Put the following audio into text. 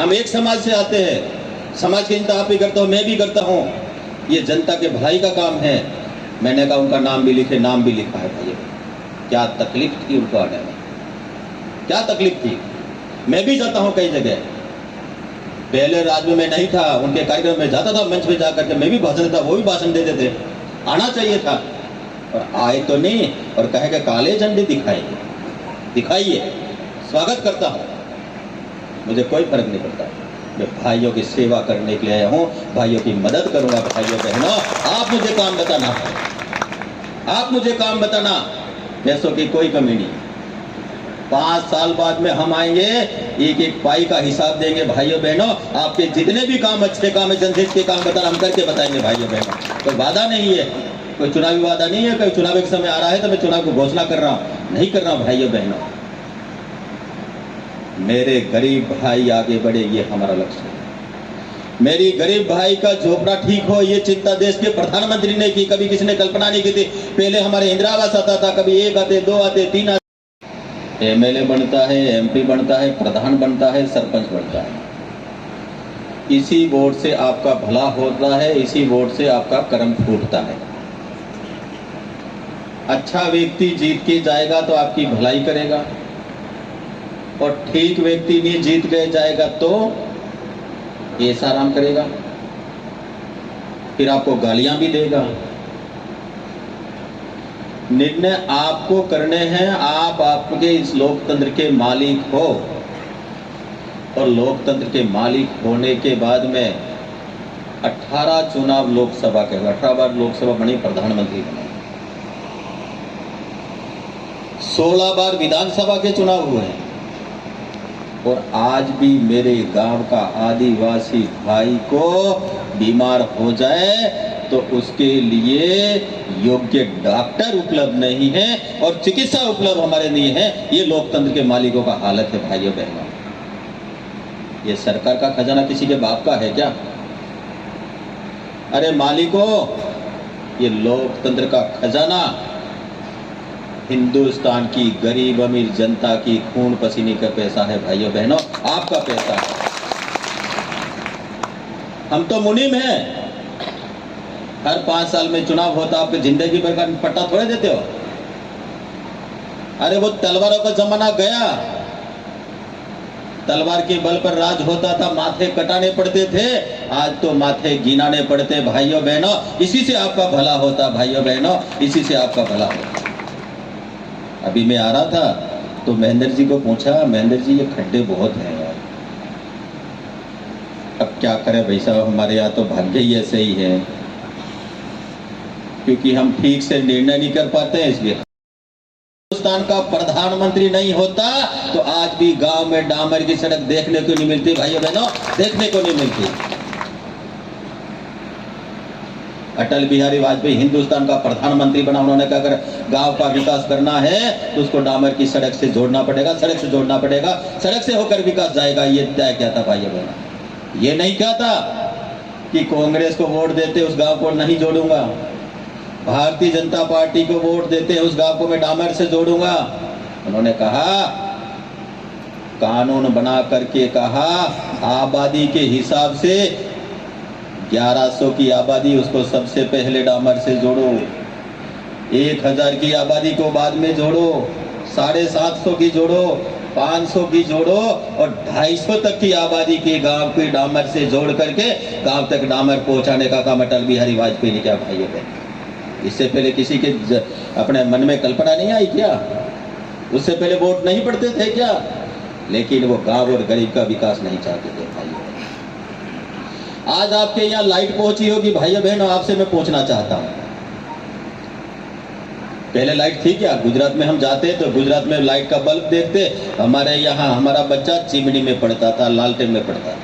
हम एक समाज से आते हैं, समाज की चिंता आप भी करते हो, मैं भी करता हूँ। ये जनता के भलाई का काम है। मैंने कहा उनका नाम भी लिखे, नाम भी लिखा है भाई। क्या तकलीफ थी उनको आने में, क्या तकलीफ थी। मैं भी जाता हूँ कई जगह, पहले राज में मैं नहीं था, उनके कार्यक्रम में जाता था, मंच पे जाकर के मैं भी भाषण देता, वो भी भाषण देते थे। आना चाहिए था और आए तो नहीं, और कहे कि काले झंडे दिखाइए, दिखाइए, स्वागत करता हूँ, मुझे कोई फर्क नहीं पड़ता। मैं भाइयों की सेवा करने के लिए आया हूँ, भाइयों की मदद करूंगा। भाइयों बहनों, आप मुझे काम बताना, आप मुझे काम बताना, पैसों की कोई कमी नहीं। 5 साल बाद में हम आएंगे, एक एक पाई का हिसाब देंगे। भाइयों बहनों, आपके जितने भी काम, अच्छे काम है, जनहित के काम बताना, हम करके बताएंगे। भाइयों बहनों, कोई वादा नहीं है, कोई चुनावी वादा नहीं है, कोई चुनाव के समय आ रहा है तो मैं चुनाव को घोषणा कर रहा हूं, नहीं कर रहा हूं। भाइयों बहनों, मेरे गरीब भाई आगे बढ़े, ये हमारा लक्ष्य है। मेरी गरीब भाई का झोपड़ा ठीक हो, ये चिंता देश के प्रधानमंत्री ने की, कभी किसी ने कल्पना नहीं की थी। पहले हमारे इंदिरा आवास आता था, कभी 1 आते, 2 आते, 3 आते। एमएलए बनता है, एमपी बनता है, प्रधान बनता है, सरपंच बनता है। इसी वोट से आपका भला होता है, इसी वोट से आपका कर्म फूटता है। अच्छा व्यक्ति जीत के जाएगा तो आपकी भलाई करेगा, और ठीक व्यक्ति नहीं जीत गए जाएगा तो ऐसा आराम करेगा, फिर आपको गालियां भी देगा। निर्णय आपको करने हैं, आप आपके इस लोकतंत्र के मालिक हो, और लोकतंत्र के मालिक होने के बाद में 18 चुनाव लोकसभा के, 18 बार लोकसभा बनी, प्रधानमंत्री बने, 16 बार विधानसभा के चुनाव हुए हैं। और आज भी मेरे गांव का आदिवासी भाई को बीमार हो जाए तो उसके लिए योग्य डॉक्टर उपलब्ध नहीं है और चिकित्सा उपलब्ध हमारे नहीं है। ये लोकतंत्र के मालिकों का हालत है। भाइयों बहनों, ये सरकार का खजाना किसी के बाप का है क्या? अरे मालिकों, ये लोकतंत्र का खजाना हिंदुस्तान की गरीब अमीर जनता की खून पसीने का पैसा है। भाइयों बहनों, आपका पैसा है। हम तो मुनीम हैं, हर 5 साल में चुनाव होता, आपकी जिंदगी भर का पट्टा थोड़े देते हो। अरे वो तलवारों का जमाना गया, तलवार के बल पर राज होता था, माथे कटाने पड़ते थे, आज तो माथे गिनाने पड़ते। भाइयों बहनों, इसी से आपका भला होता। भाइयों बहनों, इसी से आपका भला होता। अभी मैं आ रहा था तो महेंद्र जी को पूछा, महेंद्र जी ये खड्डे बहुत हैं यार, अब क्या करें भाई साहब, हमारे यहाँ तो भाग्य ही ऐसे ही है, क्योंकि हम ठीक से निर्णय नहीं कर पाते हैं। इसलिए हिंदुस्तान का प्रधानमंत्री नहीं होता तो आज भी गांव में डामर की सड़क देखने को नहीं मिलती। भाइयों बहनों, देखने को नहीं मिलती। अटल बिहारी वाजपेयी हिंदुस्तान का प्रधानमंत्री बना, उन्होंने कहा अगर गांव का विकास करना है तो उसको डामर की सड़क से जोड़ना पड़ेगा, सड़क से जोड़ना पड़ेगा, सड़क से होकर विकास जाएगा। ये तय क्या था भाइयों बहनों? ये नहीं क्या था कि कांग्रेस को वोट देते उस गांव को नहीं जोड़ूंगा, भारतीय जनता पार्टी को वोट देते उस गांव को मैं डामर से जोड़ूंगा। उन्होंने कहा, कानून बना करके कहा, आबादी के हिसाब से 1100 की आबादी उसको सबसे पहले डामर से जोड़ो, 1000 की आबादी को बाद में जोड़ो, 750 की जोड़ो, 500 की जोड़ो, और 250 तक की आबादी के गांव को डामर से जोड़ करके गांव तक डामर पहुंचाने का काम अटल बिहारी वाजपेयी ने किया। भाइयों बहनों, इससे पहले किसी के अपने मन में कल्पना नहीं आई क्या? उससे पहले वोट नहीं पड़ते थे क्या? लेकिन वो गांव और गरीब का विकास नहीं चाहते थे। भाइयों, आज आपके यहाँ लाइट पहुंची होगी। भाइयों बहनों, आपसे मैं पूछना चाहता हूं, पहले लाइट थी क्या? गुजरात में हम जाते तो गुजरात में लाइट का बल्ब देखते, हमारे यहाँ हमारा बच्चा चिमनी में पढ़ता था, लालटेन में पढ़ता था।